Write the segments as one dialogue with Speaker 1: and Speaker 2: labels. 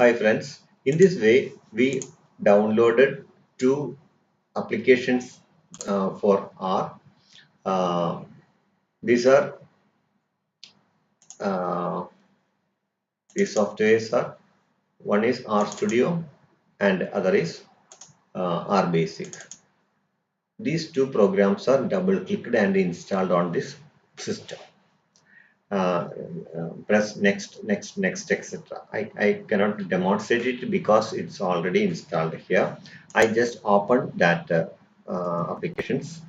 Speaker 1: Hi friends, in this way we downloaded two applications for R. Uh, these are uh, these softwares are one is R Studio and other is R Basic. These two programs are double clicked and installed on this system. Press next etc. I cannot demonstrate it because it's already installed here. I just opened that applications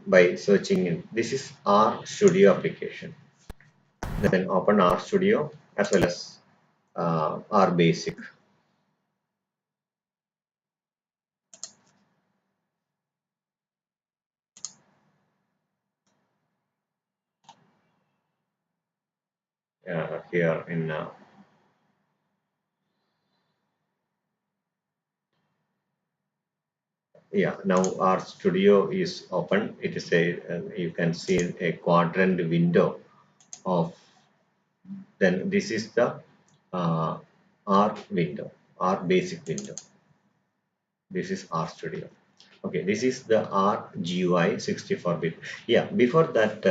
Speaker 1: by searching in. This is R Studio application. Then open R Studio as well as R Basic. Here in yeah, now our studio is open. It is a you can see a quadrant window of. Then this is the uh, R window, R basic window. This is R Studio. Okay, this is the R GUI 64-bit. Yeah, before that,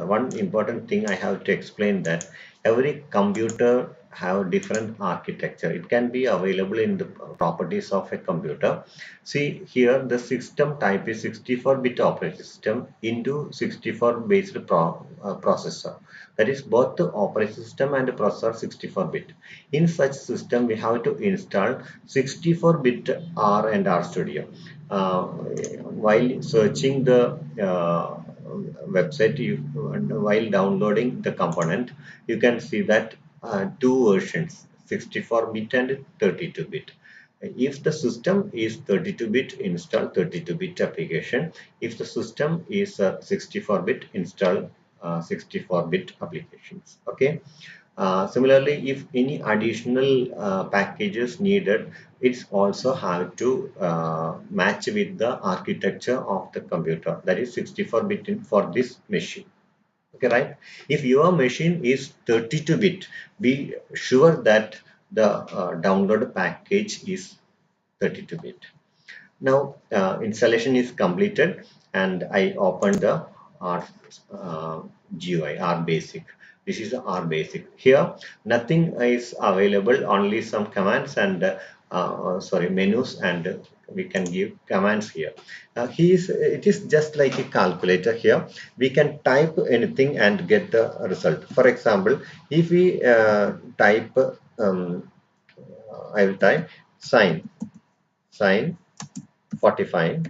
Speaker 1: one important thing I have to explain that every computer have different architecture. It can be available in the properties of a computer. See here, the system type is 64-bit operating system into 64 based processor. That is both the operating system and the processor 64-bit. In such system, we have to install 64-bit R and R Studio. While searching the website, while downloading the component, you can see that two versions, 64-bit and 32-bit. If the system is 32-bit, install 32-bit application. If the system is 64-bit, install 64-bit applications. Okay. Similarly, if any additional packages needed, it's also have to match with the architecture of the computer. That is 64-bit for this machine. Okay, right? If your machine is 32-bit, be sure that the download package is 32-bit. Now installation is completed and I opened the R GUI, R basic. This is the R basic. Here nothing is available, only some commands and sorry, menus, and we can give commands here. It is just like a calculator here. We can type anything and get the result. For example, if we type, I will type sine 45.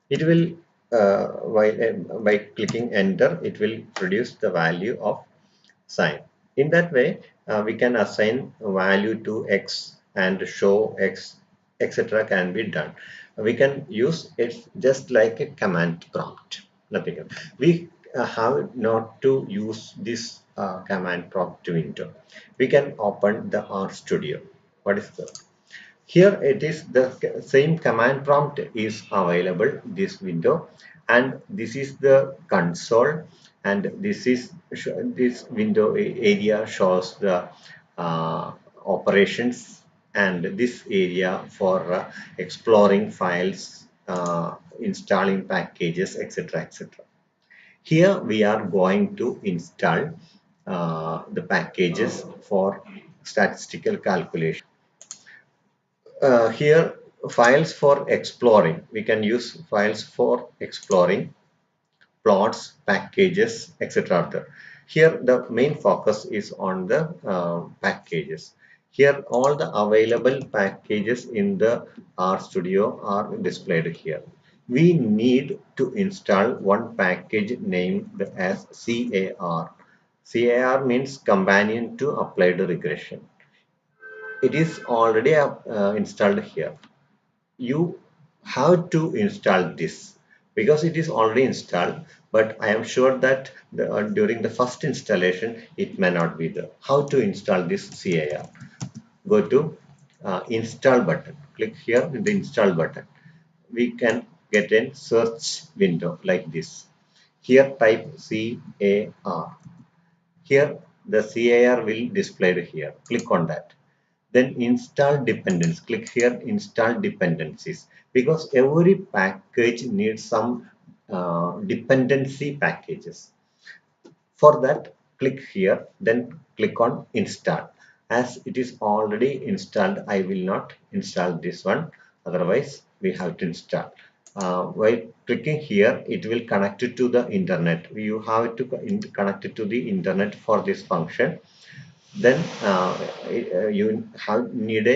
Speaker 1: It will by clicking enter, it will produce the value of sine. In that way, we can assign a value to x and show x, etc. can be done. We can use it just like a command prompt, nothing else. We have not to use this command prompt window. We can open the R Studio. What is the here it is the same command prompt is available this window, and this is the console, and this is this window area shows the operations, and this area for exploring files, installing packages, etc, etc. Here we are going to install the packages for statistical calculation. Here files for exploring, we can use files for exploring, plots, packages, etc. Here the main focus is on the packages. Here all the available packages in the R Studio are displayed here. We need to install one package named as CAR. CAR means companion to applied regression. It is already installed here. You have to install this because it is already installed, but I am sure that during the first installation it may not be there. How to install this CAR? Go to install button, click here in the install button. We can get a search window like this. Here type CAR. Here the CAR will display here. Click on that. Then install dependents. Click here, install dependencies, because every package needs some dependency packages. For that, click here, then click on install. As it is already installed, I will not install this one. Otherwise, we have to install. While clicking here, it will connect it to the internet. You have to connect it to the internet for this function. Then you have need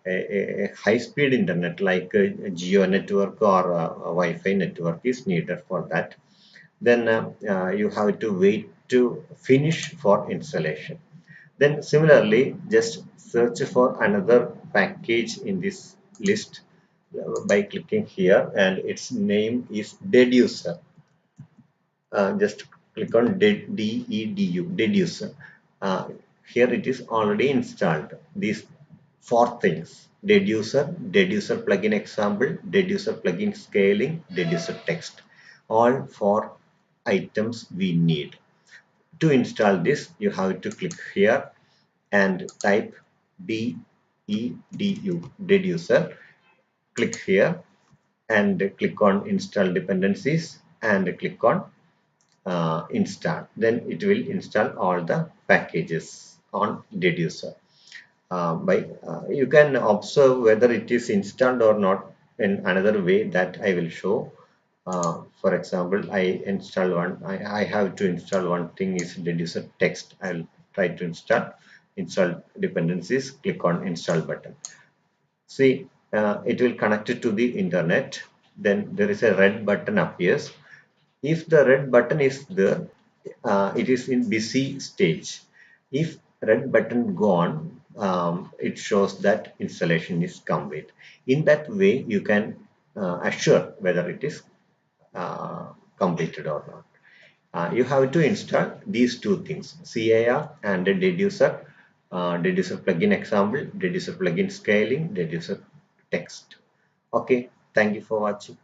Speaker 1: a high-speed internet like a Geo network or a Wi-Fi network is needed for that. Then you have to wait to finish for installation. Then similarly, just search for another package in this list by clicking here, and its name is Deducer. Just click on DEDU, Deducer. Uh, Here it is already installed. These four things: Deducer, Deducer plugin example, Deducer plugin scaling, Deducer text. All four items we need. To install this, you have to click here and type DEDU, Deducer. Click here and click on install dependencies and click on install. Then it will install all the packages on Deducer. You can observe whether it is installed or not in another way that I will show. For example, I have to install one thing is Deducer text. I'll try to install dependencies. Click on install button. See, it will connect it to the internet. Then there is a red button appears. If the red button is there, it is in busy stage. If red button gone, it shows that installation is complete. In that way, you can assure whether it is completed or not. You have to install these two things: CAR and a Deducer, Deducer plugin example, Deducer plugin scaling, Deducer text. Okay, thank you for watching.